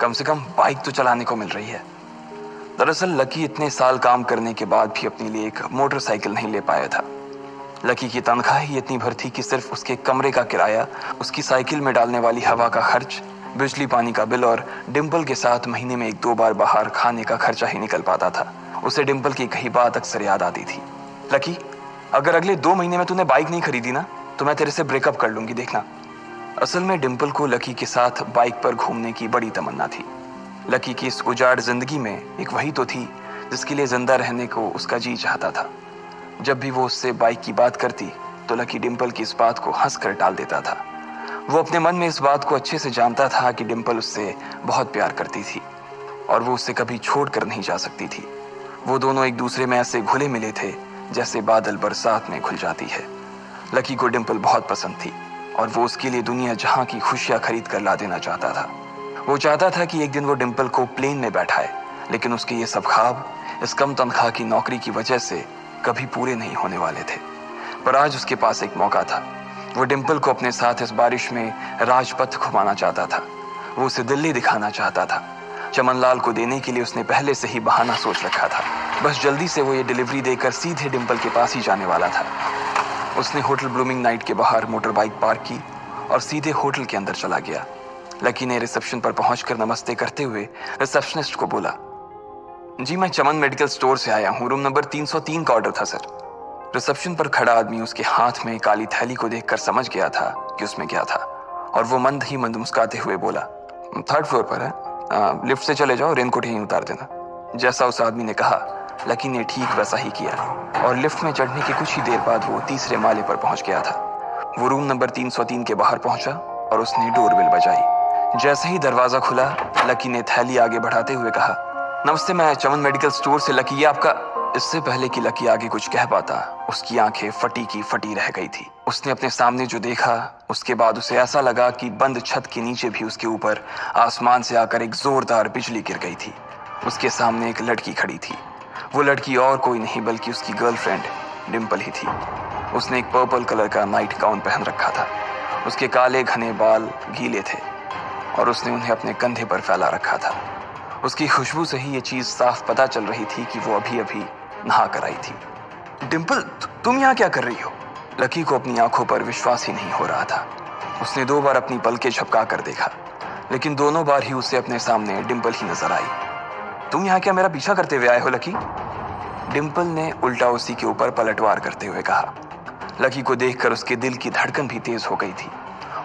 कम से कम बाइक तो चलाने को मिल रही है। दरअसल लकी इतने साल काम करने के बाद भी अपने लिए एक मोटरसाइकिल नहीं ले पाया था। लकी की तनख्वाह ही इतनी भर थी कि सिर्फ उसके कमरे का किराया, उसकी साइकिल में डालने वाली हवा का खर्च, बिजली पानी का बिल और डिम्पल के साथ महीने में 1-2 बार बाहर खाने का खर्चा ही निकल पाता था। उसे डिम्पल की कही बात अक्सर याद आती थी। लकी, अगर अगले 2 महीने में तूने बाइक नहीं खरीदी ना तो मैं तेरे से ब्रेकअप कर लूंगी, देखना। असल में डिम्पल को लकी के साथ बाइक पर घूमने की बड़ी तमन्ना थी। लकी की इस उजाड़ जिंदगी में एक वही तो थी जिसके लिए जिंदा रहने को उसका जी चाहता था। जब भी वो उससे बाइक की बात करती तो लकी डिम्पल की इस बात को हंस कर टाल देता था। वो अपने मन में इस बात को अच्छे से जानता था कि डिम्पल उससे बहुत प्यार करती थी और वो उससे कभी छोड़ कर नहीं जा सकती थी। वो दोनों एक दूसरे में ऐसे घुले मिले थे जैसे बादल बरसात में घुल जाती है। लकी को डिम्पल बहुत पसंद थी और वो उसके लिए दुनिया जहां की खुशियां खरीद कर ला देना चाहता था। वो चाहता था कि एक दिन वो डिम्पल को प्लेन में बैठाए, लेकिन उसके ये सब ख्वाब इस कम तनख्वाह की नौकरी की वजह से कभी पूरे नहीं होने वाले थे। पर आज उसके पास एक मौका था। वो डिम्पल को अपने साथ इस बारिश में राजपथ घुमाना चाहता था। वो उसे दिल्ली दिखाना चाहता था। चमनलाल को देने के लिए उसने पहले से ही बहाना सोच रखा था। बस जल्दी से वो ये डिलीवरी देकर सीधे डिम्पल के पास ही जाने वाला था। उसने होटल ब्लूमिंग नाइट के बाहर मोटर बाइक पार्क की और सीधे होटल के अंदर चला गया। लकी ने रिसेप्शन पर पहुंचकर नमस्ते करते हुए रिसेप्शनिस्ट को बोला, जी मैं चमन मेडिकल स्टोर से आया हूं, रूम नंबर 303 का ऑर्डर था सर। रिसेप्शन पर खड़ा आदमी उसके हाथ में काली थैली को देखकर समझ गया था कि उसमें क्या था और वो मंद ही मंद मुस्कुराते हुए बोला, 3rd फ्लोर पर है, लिफ्ट से चले जाओ, रेनकोट यहीं उतार देना। जैसा उस आदमी ने कहा लकी ने ठीक वैसा ही किया और लिफ्ट में चढ़ने के कुछ ही देर बाद वो 3रे माले पर पहुंच गया था। वो रूम नंबर 303 के बाहर पहुंचा और उसने डोरबेल बजाई। जैसे ही दरवाजा खुला लकी ने थैली आगे बढ़ाते हुए कहा, नमस्ते, मैं चमन मेडिकल स्टोर से लकी, ये आपका। इससे पहले कि लकी आगे कुछ कह पाता उसकी आंखें फटी की फटी रह गई थी। उसने अपने सामने जो देखा उसके बाद उसे ऐसा लगा कि बंद छत के नीचे भी उसके ऊपर आसमान से आकर एक जोरदार बिजली गिर गई थी। उसके सामने एक लड़की खड़ी थी। वो लड़की और कोई नहीं बल्कि उसकी गर्लफ्रेंड डिम्पल ही थी। उसने एक पर्पल कलर का नाइट गाउन पहन रखा था। उसके काले घने बाल गीले थे और उसने उन्हें अपने कंधे पर फैला रखा था। उसकी खुशबू से ही ये चीज साफ पता चल रही थी कि वो अभी अभी नहा कर आई थी। डिम्पल, तुम यहाँ क्या कर रही हो? लकी को अपनी आंखों पर विश्वास ही नहीं हो रहा था। उसने 2 बार अपनी पलकें झपका कर देखा, लेकिन दोनों बार ही उसे अपने सामने डिम्पल ही नजर आई। तुम यहाँ क्या मेरा पीछा करते हुए आए हो लकी? डिम्पल ने उल्टा उसी के ऊपर पलटवार करते हुए कहा। लकी को देखकर उसके दिल की धड़कन भी तेज हो गई थी।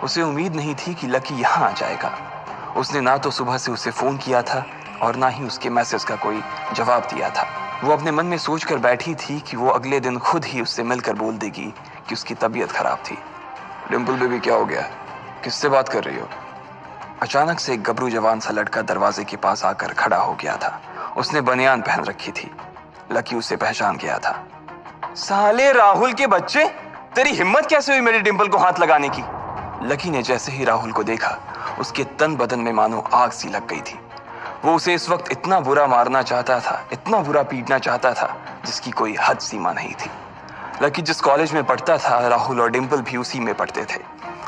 उसे उम्मीद नहीं थी कि लकी यहाँ आ जाएगा। उसने ना तो सुबह से उसे फोन किया था और ना ही उसके मैसेज का कोई जवाब दिया था। वो अपने मन में सोचकर बैठी थी कि वो अगले दिन खुद ही उससे मिलकर बोल देगी कि उसकी तबीयत खराब थी। डिम्पल बेबी, क्या हो गया? किससे बात कर रही हो? अचानक से एक गबरू जवान सा लड़का दरवाजे के पास आकर खड़ा हो गया था। उसने बनियान पहन रखी थी। लकी उसे पहचान गया था। साले राहुल के बच्चे, तेरी हिम्मत कैसे हुई मेरी डिम्पल को हाथ लगाने की? लकी ने जैसे ही राहुल को देखा उसके तन बदन में मानो आग सी लग गई थी। वो उसे इस वक्त इतना बुरा मारना चाहता था, इतना बुरा पीटना चाहता था जिसकी कोई हद सीमा नहीं थी। लकी जिस कॉलेज में पढ़ता था राहुल और डिम्पल भी उसी में पढ़ते थे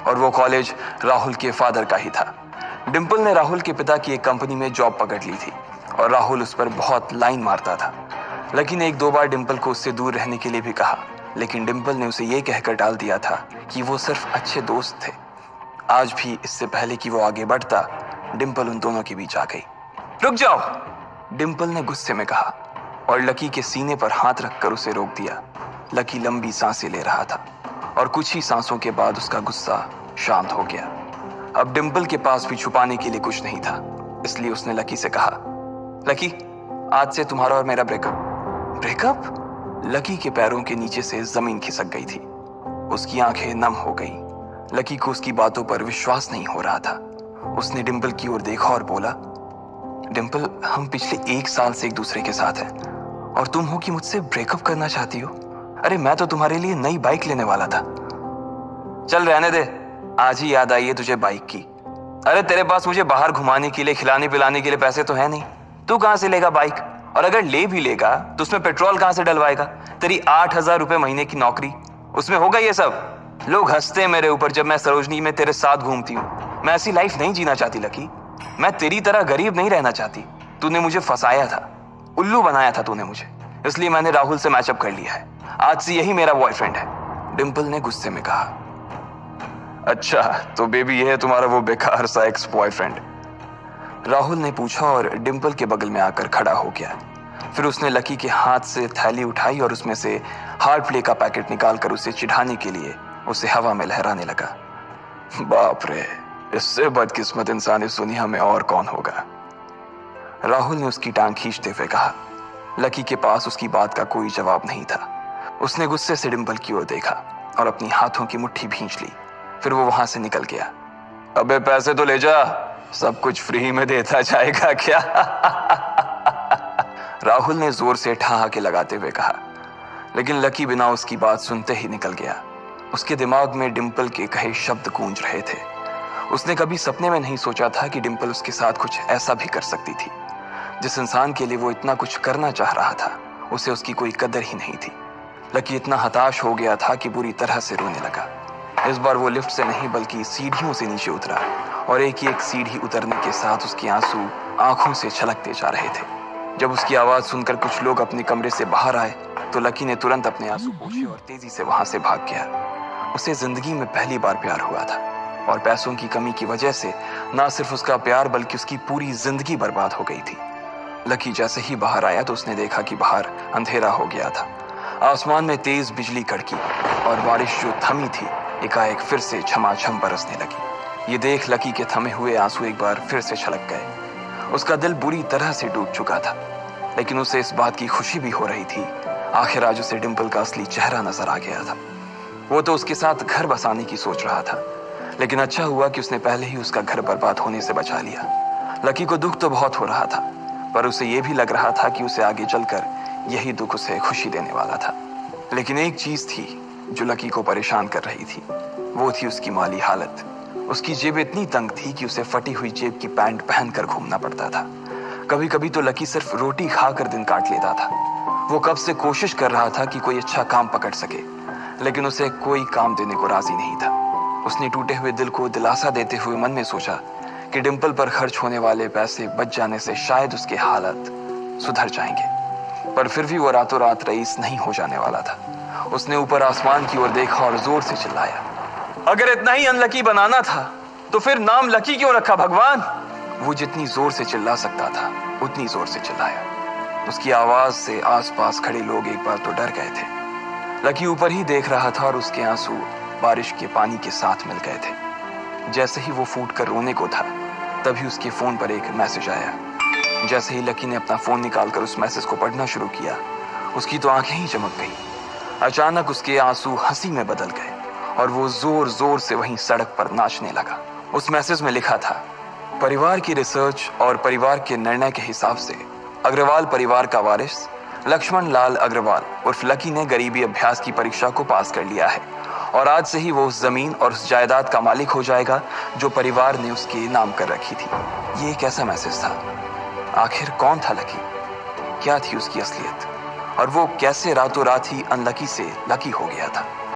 और वो कॉलेज राहुल के फादर का ही था। डिम्पल ने राहुल के पिता की एक कंपनी में जॉब पकड़ ली थी और राहुल उस पर बहुत लाइन मारता था। लकी ने 1-2 बार डिम्पल को उससे दूर रहने के लिए भी कहा, लेकिन डिम्पल ने उसे ये कहकर टाल दिया था कि वो सिर्फ अच्छे दोस्त थे। आज भी इससे पहले कि वो आगे बढ़ता डिम्पल उन दोनों के बीच आ गई। रुक जाओ, डिम्पल ने गुस्से में कहा और लकी के सीने पर हाथ रखकर उसे रोक दिया। लकी लंबी सांसें ले रहा था और कुछ ही सांसों के बाद उसका गुस्सा शांत हो गया। अब डिम्पल के पास भी छुपाने के लिए कुछ नहीं था, इसलिए उसने लकी से कहा, लकी, आज से तुम्हारा और मेरा ब्रेकअप। ब्रेकअप? लकी के पैरों के नीचे से जमीन खिसक गई थी। उसकी आंखें नम हो गईं। लकी को उसकी बातों पर विश्वास नहीं हो रहा था। उसने डिम्पल की ओर देखा और बोला, डिम्पल, हम पिछले 1 साल से एक दूसरे के साथ हैं और तुम हो कि मुझसे ब्रेकअप करना चाहती हो? अरे मैं तो तुम्हारे लिए नई बाइक लेने वाला था। चल रहने दे, आज ही याद आई है तुझे बाइक की। अरे तेरे पास मुझे बाहर घुमाने के लिए, खिलाने पिलाने के लिए पैसे तो है नहीं। तू कहां से लेगा बाइक? और अगर ले भी लेगा तो उसमें पेट्रोल कहां से डलवाएगा? तेरी 8,000 रुपए महीने की नौकरी, उसमें होगा ये सब? लोग हंसते हैं मेरे ऊपर जब मैं सरोजनी में तेरे साथ घूमती हूँ। मैं ऐसी लाइफ नहीं जीना चाहती लकी। मैं तेरी तरह गरीब नहीं रहना चाहती। तूने मुझे फंसाया था, उल्लू बनाया था तूने मुझे, इसलिए मैंने राहुल से मैचअप कर लिया है। आज से यही मेरा बॉयफ्रेंड है, डिंपल ने गुस्से में कहा। अच्छा, तो बेबी ये है तुम्हारा वो बेकार सा एक्स बॉयफ्रेंड? राहुल ने पूछा और डिंपल के बगल में आकर खड़ा हो गया। फिर उसने लकी के हाथ से थैली उठाई और उसमें से हार्ड प्ले का पैकेट निकालकर उसे चिढ़ाने के लिए उसे हवा में लहराने लगा। बाप रे, इससे बदकिस्मत इंसान इस दुनिया में और कौन होगा? राहुल ने उसकी टांग खींचते हुए कहा। लकी के पास उसकी बात का कोई जवाब नहीं था। उसने गुस्से से डिंपल की ओर देखा और अपनी हाथों की मुट्ठी भींच ली। फिर वो वहां से निकल गया। अबे पैसे तो ले जा, सब कुछ फ्री में देता जाएगा क्या? राहुल ने जोर से ठहाके लगाते हुए कहा, लेकिन लकी बिना उसकी बात सुनते ही निकल गया। उसके दिमाग में डिंपल के कहे शब्द गूंज रहे थे। उसने कभी सपने में नहीं सोचा था कि डिंपल उसके साथ कुछ ऐसा भी कर सकती थी। जिस इंसान के लिए वो इतना कुछ करना चाह रहा था, उसे उसकी कोई कदर ही नहीं थी। लकी इतना हताश हो गया था कि बुरी तरह से रोने लगा। इस बार वो लिफ्ट से नहीं बल्कि सीढ़ियों से नीचे उतरा और एक ही एक सीढ़ी उतरने के साथ उसके आंसू आंखों से छलकते जा रहे थे। जब उसकी आवाज सुनकर कुछ लोग अपने कमरे से बाहर आए तो लकी ने तुरंत अपने आंसू पोंछे और तेजी से वहां से भाग गया। उसे जिंदगी में पहली बार प्यार हुआ था और पैसों की कमी की वजह से ना सिर्फ उसका प्यार बल्कि उसकी पूरी जिंदगी बर्बाद हो गई थी। लकी जैसे ही बाहर आया तो उसने देखा कि बाहर अंधेरा हो गया था। आसमान में तेज बिजली कड़की और बारिश जो थमी थी एकाएक फिर से झमाझम बरसने लगी। ये देख लकी के थमे हुए आंसू एक बार फिर से छलक गए। उसका दिल बुरी तरह से टूट चुका था, लेकिन उसे इस बात की खुशी भी हो रही थी। आखिर आज उसे डिंपल का असली चेहरा नजर आ गया था। वो तो उसके साथ घर बसाने की सोच रहा था, लेकिन अच्छा हुआ कि उसने पहले ही उसका घर बर्बाद होने से बचा लिया। लकी को दुख तो बहुत हो रहा था, पर उसे यह भी लग रहा था कि उसे आगे चलकर यही दुख उसे खुशी देने वाला था। लेकिन एक चीज थी जो लकी को परेशान कर रही थी, वो थी उसकी माली हालत। उसकी जेब इतनी तंग थी कि उसे फटी हुई जेब की पैंट पहनकर घूमना पड़ता था। कभी कभी तो लकी सिर्फ रोटी खाकर दिन काट लेता था। वो कब से कोशिश कर रहा था कि कोई अच्छा काम पकड़ सके, लेकिन उसे कोई काम देने को राजी नहीं था। उसने टूटे हुए दिल को दिलासा देते हुए मन में सोचा कि डिंपल पर खर्च होने वाले पैसे बच जाने से शायद उसके हालत सुधर जाएंगे। पर फिर भी वो रातों रात रईस नहीं हो जाने वाला था। उसने ऊपर आसमान की ओर देखा और जोर से चिल्लाया, अगर इतना ही अनलकी बनाना था तो फिर नाम लकी क्यों रखा भगवान? वो जितनी जोर से चिल्ला सकता था उतनी जोर से चिल्लाया। उसकी आवाज से आसपास खड़े लोग एक बार तो डर गए थे। लकी ऊपर ही देख रहा था और उसके आंसू बारिश के पानी के साथ मिल गए थे। जैसे ही वो फूट कर रोने को था, तभी उसके फोन पर एक मैसेज आया। जैसे ही लकी ने अपना फोन निकालकर उस मैसेज को पढ़ना शुरू किया, उसकी तो आंखें ही चमक गई। अचानक उसके आंसू हंसी में बदल गए और वो जोर जोर से वहीं सड़क पर नाचने लगा। उस मैसेज में लिखा था, परिवार की रिसर्च और परिवार के निर्णय के हिसाब से अग्रवाल परिवार का वारिस लक्ष्मण लाल अग्रवाल उर्फ लकी ने गरीबी अभ्यास की परीक्षा को पास कर लिया है और आज से ही वो उस जमीन और उस जायदाद का मालिक हो जाएगा जो परिवार ने उसके नाम कर रखी थी। ये एक ऐसा मैसेज था। आखिर कौन था लकी? क्या थी उसकी असलियत? और वो कैसे रातों रात ही अनलकी से लकी हो गया था?